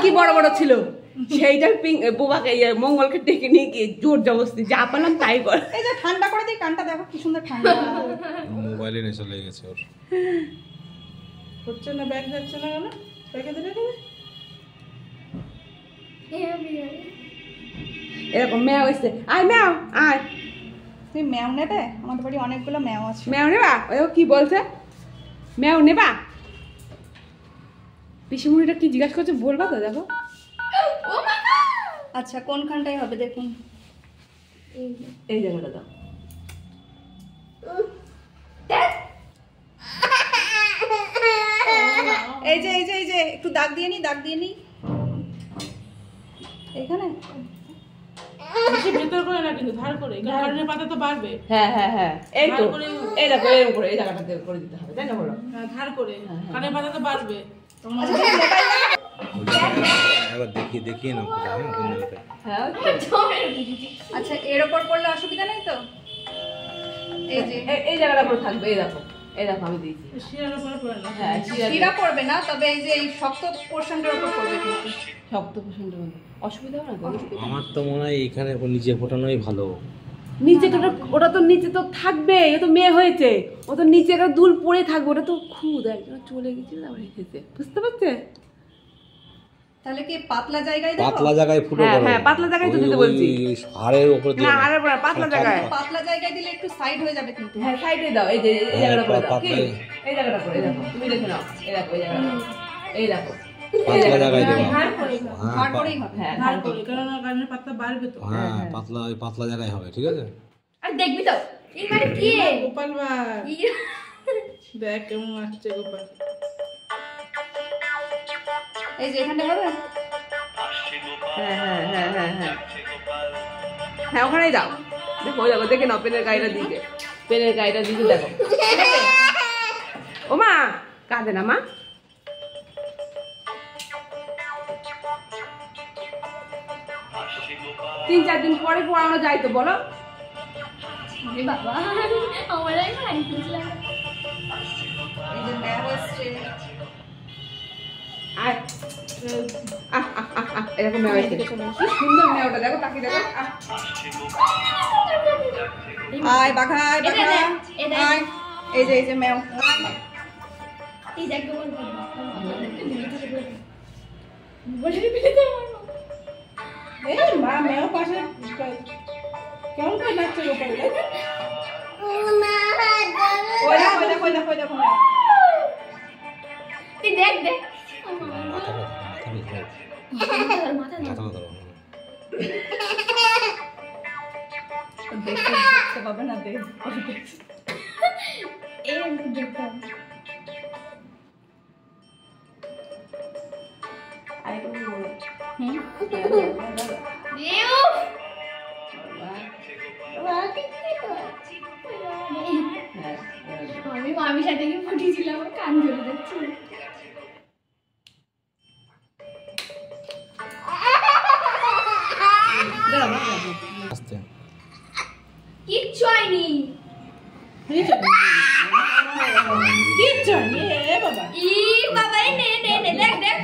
কি বড় বড় ছিল সেইটা বোবাকে মঙ্গলকে ডেকে নিয়ে গিয়ে জোর জবরদস্তি যা পেলাম তাই কর। এই যে ঠান্ডা করে দিই কানটা, দেখো কি সুন্দর ঠান্ডা। মোবাইলে নেশা লেগে গেছে ওর। হচ্ছে না, ব্যাগ যাচ্ছে না কেন? ব্যাগে দেবে এরকম ম্যাও এসছে, আয় ম্যাও আয়। তুমি ম্যাও নেবে? আমাদের বাড়ি অনেকগুলো ম্যাও আছে। ম্যাও নেবা? ও কি বলছে, ম্যাও নেবা? পিসিমুনিটা কি জিজ্ঞাসা করছে বলবা তো? দেখো আচ্ছা কোনখানটাই হবে দেখুন, এই জায়গাটা দাও। এই যে এই যে এই যে একটু দাগ দিয়ে নি, দাগ দিয়ে নি এখানে। বেশি ভেতর করে না কিন্তু ধার করে, কারণে পাতা তো বাড়বে। হ্যাঁ হ্যাঁ হ্যাঁ, এই তো এই দেখো এরকম করে এই জায়গাটাতে করে দিতে হবে, তাই না বলো? হ্যাঁ ধার করে, কারণে পাতা তো বাড়বে। একবার দেখিয়ে না হ্যাঁ আচ্ছা এর ওপর পড়লে অসুবিধা নেই তো? এই যে এই জায়গাটা করে থাকবে, এই দেখো এই দেখো আমি দিয়েছি। শিরার উপরে পড়ে না। হ্যাঁ শিরা পড়বে না, তবে এই যে এই শক্ত পোরশনটার উপর পড়বে কিন্তু। শক্ত পোষণটা অসুবিধা হবে না তো? আমার তো মনে হয় এখানে নিচে ফোটানোই ভালো। নিচে তো ওটা তো নিচে তো থাকবে, এ তো মেয়ে হয়েছে, ও তো নিচে একটা দুল পড়ে থাকবে, ওটা তো খুদ একজন চলে গেছিল তারপরে এসেছে, বুঝতে পারছে? তাহলে কি পাতলা জায়গায় দেবো? পাতলা জায়গায় ফুটো হ্যাঁ করো। হ্যাঁ পাতলা জায়গায় তো দিতে বলছি। হাড়ের উপর দিয়ে না আরে পাতলা জায়গায়। পাতলা জায়গায় দিলে একটু সাইড হয়ে যাবে কিন্তু। হ্যাঁ সাইডে দাও, এই যে এই জায়গাটা করে দাও। কি পাতলা- এই জায়গাটা করে দেখো, তুমি দেখে নাও, এই দেখো এই জায়গাটা, এই দেখো পাতলা জায়গায় দেবো। ধার করে, ধার করেই হবে। হ্যাঁ ধার করে, কারণ কারণে পাতা বাড়বে তো। হ্যাঁ পাতলা, ওই পাতলা জায়গায় হবে, ঠিক আছে? আর দেখবি তো এই মানে কি গোপাল ভাই দেখ কেমন আসছে গোপাল। এই যে এখানটা হবে। হ্যাঁ হ্যাঁ হ্যাঁ হ্যাঁ হ্যাঁ হ্যাঁ ওখানেই দাও, দেখো ওই দেখো দেখে নাও পেনের গাড়িটা দিকে, পেনের গাড়িটা দিকে দেখো। ও মা কাঁদে না মা, তিন চার দিন পরে পড়ানো যায় তো বলো? বাবা আমার আর ভাই বুঝলাম এই যে ম্যাও আসছে। আয় এরকম মেয়ে হয়েছে, কি সুন্দর মেয়েটা দেখো, তাকে দেখো। আয় বাঘা, আয় বাঘা, আয়। এই যে ম্যাও। এই দেখ বল বলে দিবি তো এই মা মেও পাশে কেমন করে নাচছে গোপাল? ওই দেখো ওই দেখো ওই দেখো ম্যাও। তুই দেখ দেখ মাথা ধরো। দেখতে পাবে না দেখ। এই দেখতাম আমি মামির সাথে গিয়ে ফুটিয়েছিলাম, আমার কান ধরে যাচ্ছে। আস্তে কিচ্ছু হয়নি। কিচ্ছু নেই এ বাবা। ই বাবা নে নে নে দেখ দেখ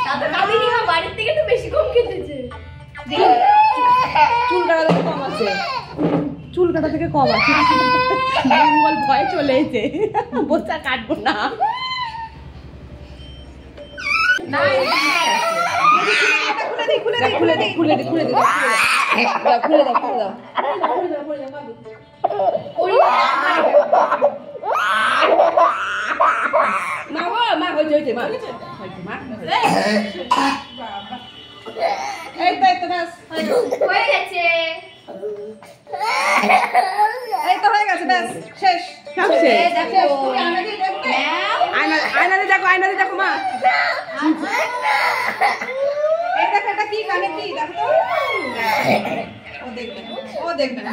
তাতে কাবিনি মা বাড়ির থেকে তো বেশি কম খেতেছে। চুল কাটা থেকে কম আছে, চুল কাটা থেকে কম আছে, মঙ্গল ভয় চলে এসে বোচা কাটবো না। খুলে দে খুলে দে খুলে দে খুলে দাও খুলে দাও। মা গো মা হয়েছে মা এই তো ব্যাস হয়ে গেছে। এই তো হয়ে গেছে ব্যাস শেষ। সব শেষ। দেখো তুমি আমাকে দেখবে। আয়নাতে দেখো আয়নাতে দেখো মা। এই দেখো এটা কি কানে কি দেখো তো। ও দেখবে ও দেখবে না।